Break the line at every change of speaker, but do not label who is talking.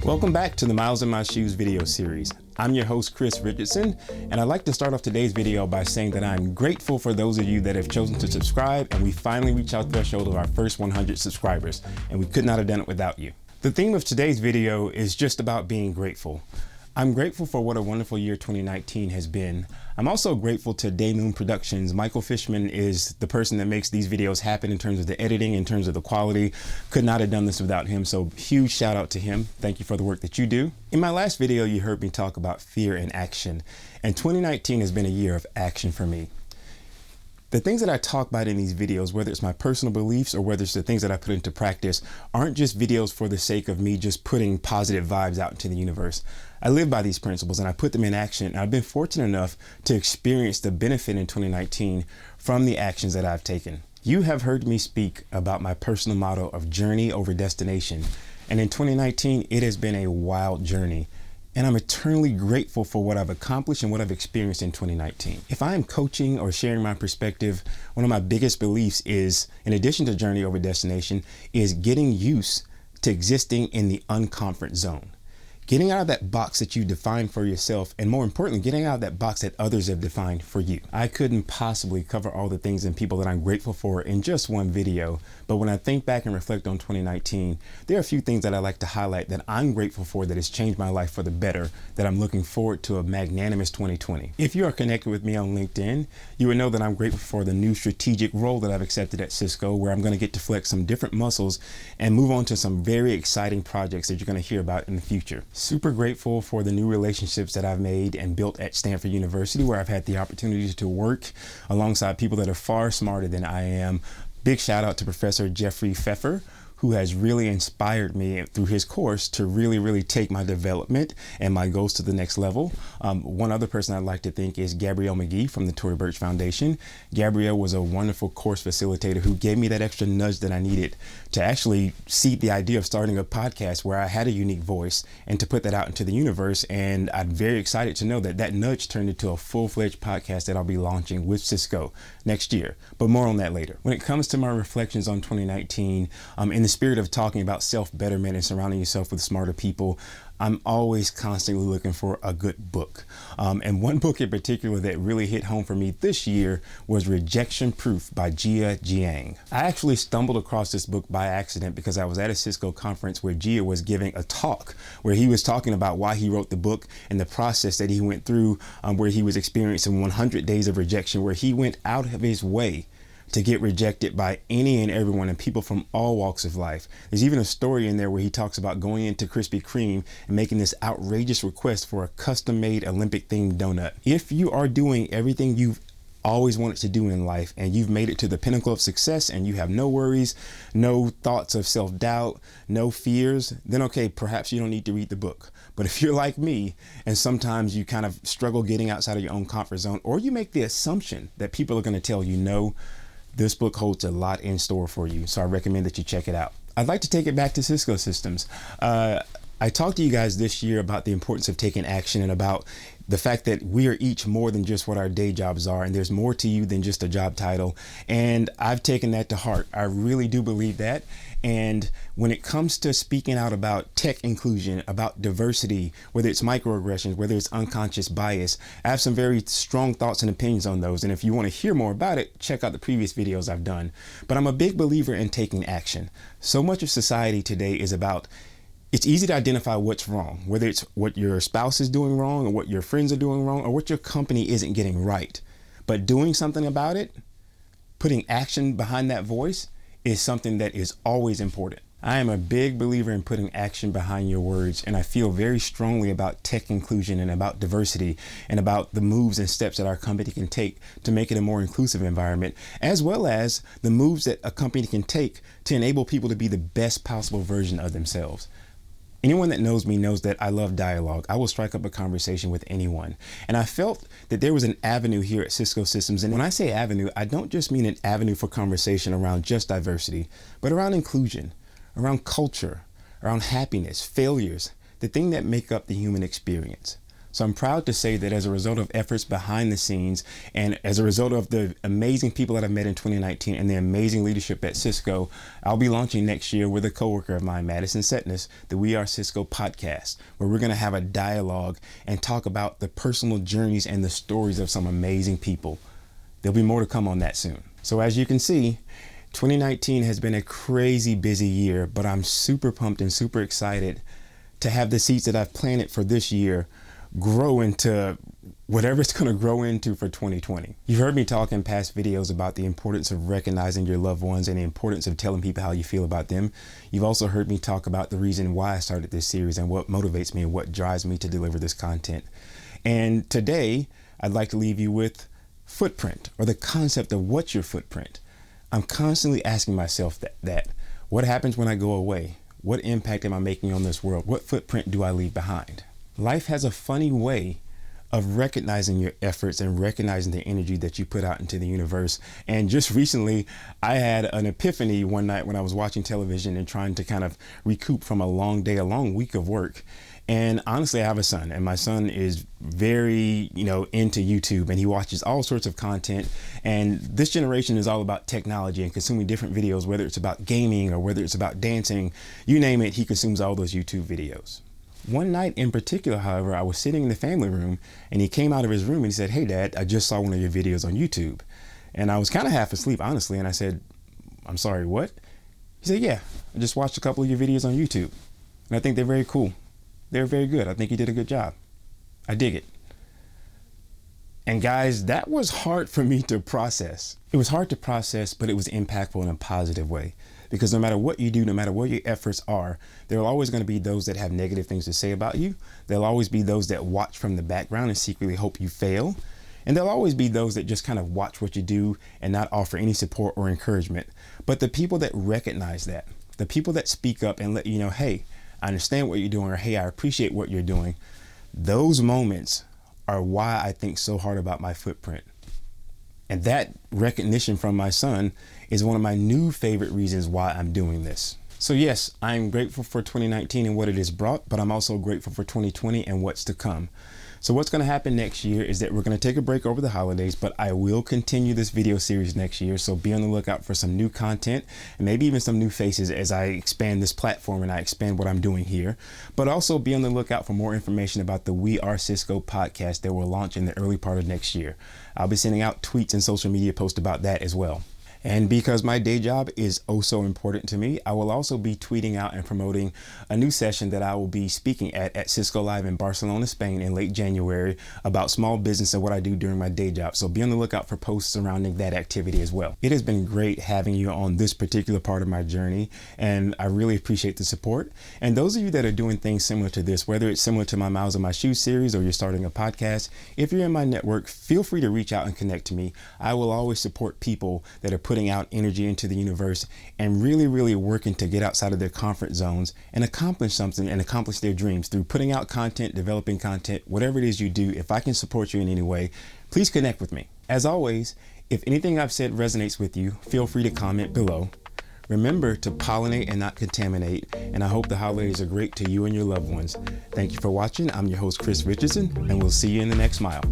Welcome back to the Miles in My Shoes video series. I'm your host, Chris Richardson, and I'd like to start off today's video by saying that I'm grateful for those of you that have chosen to subscribe, and we finally reached our threshold of our first 100 subscribers, and we could not have done it without you. The theme of today's video is just about being grateful. I'm grateful for what a wonderful year 2019 has been. I'm also grateful to Day Moon Productions. Michael Fishman is the person that makes these videos happen in terms of the editing, in terms of the quality. Could not have done this without him, so huge shout out to him. Thank you for the work that you do. In my last video, you heard me talk about fear and action, and 2019 has been a year of action for me. The things that I talk about in these videos, whether it's my personal beliefs or whether it's the things that I put into practice, aren't just videos for the sake of me just putting positive vibes out into the universe. I live by these principles and I put them in action. And I've been fortunate enough to experience the benefit in 2019 from the actions that I've taken. You have heard me speak about my personal motto of journey over destination. And in 2019, it has been a wild journey. And I'm eternally grateful for what I've accomplished and what I've experienced in 2019. If I am coaching or sharing my perspective, one of my biggest beliefs is, in addition to journey over destination, is getting used to existing in the uncomfort zone. Getting out of that box that you defined for yourself, and more importantly, getting out of that box that others have defined for you. I couldn't possibly cover all the things and people that I'm grateful for in just one video, but when I think back and reflect on 2019, there are a few things that I like to highlight that I'm grateful for that has changed my life for the better, that I'm looking forward to a magnanimous 2020. If you are connected with me on LinkedIn, you would know that I'm grateful for the new strategic role that I've accepted at Cisco, where I'm going to get to flex some different muscles and move on to some very exciting projects that you're going to hear about in the future. Super grateful for the new relationships that I've made and built at Stanford University, where I've had the opportunity to work alongside people that are far smarter than I am. Big shout out to Professor Jeffrey Pfeffer, who has really inspired me through his course to really take my development and my goals to the next level. One other person I'd like to thank is Gabrielle McGee from the Tory Burch Foundation. Gabrielle was a wonderful course facilitator who gave me that extra nudge that I needed to actually seed the idea of starting a podcast where I had a unique voice and to put that out into the universe. And I'm very excited to know that that nudge turned into a full-fledged podcast that I'll be launching with Cisco next year, but more on that later. When it comes to my reflections on 2019, in the spirit of talking about self-betterment and surrounding yourself with smarter people, I'm always constantly looking for a good book. And one book in particular that really hit home for me this year was Rejection Proof by Jia Jiang. I actually stumbled across this book by accident because I was at a Cisco conference where Jia was giving a talk where he was talking about why he wrote the book and the process that he went through, where he was experiencing 100 days of rejection, where he went out of his way to get rejected by any and everyone and people from all walks of life. There's even a story in there where he talks about going into Krispy Kreme and making this outrageous request for a custom-made Olympic-themed donut. If you are doing everything you've always wanted to do in life and you've made it to the pinnacle of success and you have no worries, no thoughts of self-doubt, no fears, then okay, perhaps you don't need to read the book. But if you're like me and sometimes you kind of struggle getting outside of your own comfort zone, or you make the assumption that people are going to tell you no, this book holds a lot in store for you, so I recommend that you check it out. I'd like to take it back to Cisco Systems. I talked to you guys this year about the importance of taking action and about the fact that we are each more than just what our day jobs are, and there's more to you than just a job title. And I've taken that to heart. I really do believe that. And when it comes to speaking out about tech inclusion, about diversity, whether it's microaggressions, whether it's unconscious bias, I have some very strong thoughts and opinions on those. And if you want to hear more about it, check out the previous videos I've done. But I'm a big believer in taking action. So much of society today is about, it's easy to identify what's wrong, whether it's what your spouse is doing wrong or what your friends are doing wrong or what your company isn't getting right. But doing something about it, putting action behind that voice, is something that is always important. I am a big believer in putting action behind your words, and I feel very strongly about tech inclusion and about diversity and about the moves and steps that our company can take to make it a more inclusive environment, as well as the moves that a company can take to enable people to be the best possible version of themselves. Anyone that knows me knows that I love dialogue. I will strike up a conversation with anyone. And I felt that there was an avenue here at Cisco Systems. And when I say avenue, I don't just mean an avenue for conversation around just diversity, but around inclusion, around culture, around happiness, failures, the thing that make up the human experience. So I'm proud to say that as a result of efforts behind the scenes and as a result of the amazing people that I've met in 2019 and the amazing leadership at Cisco, I'll be launching next year with a coworker of mine, Madison Setness, the We Are Cisco podcast, where we're going to have a dialogue and talk about the personal journeys and the stories of some amazing people. There'll be more to come on that soon. So as you can see, 2019 has been a crazy busy year, but I'm super pumped and super excited to have the seeds that I've planted for this year grow into whatever it's going to grow into for 2020. You've heard me talk in past videos about the importance of recognizing your loved ones and the importance of telling people how you feel about them. You've also heard me talk about the reason why I started this series and what motivates me and what drives me to deliver this content. And today, I'd like to leave you with footprint, or the concept of what's your footprint. I'm constantly asking myself that. What happens when I go away? What impact am I making on this world? What footprint do I leave behind? Life has a funny way of recognizing your efforts and recognizing the energy that you put out into the universe. And just recently, I had an epiphany one night when I was watching television and trying to kind of recoup from a long day, a long week of work. And honestly, I have a son, and my son is very, into YouTube, and he watches all sorts of content. And this generation is all about technology and consuming different videos, whether it's about gaming or whether it's about dancing, you name it, he consumes all those YouTube videos. One night in particular, however, I was sitting in the family room and he came out of his room and he said, "Hey Dad, I just saw one of your videos on YouTube." And I was kind of half asleep, honestly. And I said, "I'm sorry, what?" He said, "Yeah, I just watched a couple of your videos on YouTube and I think they're very cool. They're very good. I think you did a good job. I dig it." And guys, that was hard for me to process. It was hard to process, but it was impactful in a positive way. Because no matter what you do, no matter what your efforts are, there are always going to be those that have negative things to say about you. There'll always be those that watch from the background and secretly hope you fail. And there'll always be those that just kind of watch what you do and not offer any support or encouragement. But the people that recognize that, the people that speak up and let you know, "Hey, I understand what you're doing," or "Hey, I appreciate what you're doing," those moments are why I think so hard about my footprint. And that recognition from my son is one of my new favorite reasons why I'm doing this. So yes, I'm grateful for 2019 and what it has brought, but I'm also grateful for 2020 and what's to come. So what's going to happen next year is that we're going to take a break over the holidays, but I will continue this video series next year. So be on the lookout for some new content and maybe even some new faces as I expand this platform and I expand what I'm doing here. But also be on the lookout for more information about the We Are Cisco podcast that will launch in the early part of next year. I'll be sending out tweets and social media posts about that as well. And because my day job is oh so important to me, I will also be tweeting out and promoting a new session that I will be speaking at Cisco Live in Barcelona, Spain in late January about small business and what I do during my day job. So be on the lookout for posts surrounding that activity as well. It has been great having you on this particular part of my journey, and I really appreciate the support. And those of you that are doing things similar to this, whether it's similar to my Miles on My Shoes series or you're starting a podcast, if you're in my network, feel free to reach out and connect to me. I will always support people that are putting out energy into the universe and really working to get outside of their comfort zones and accomplish something and accomplish their dreams through putting out content, developing content, whatever it is you do. If I can support you in any way, please connect with me. As always, if anything I've said resonates with you, feel free to comment below. Remember to pollinate and not contaminate, and I hope the holidays are great to you and your loved ones. Thank you for watching. I'm your host, Chris Richardson, and we'll see you in the next mile.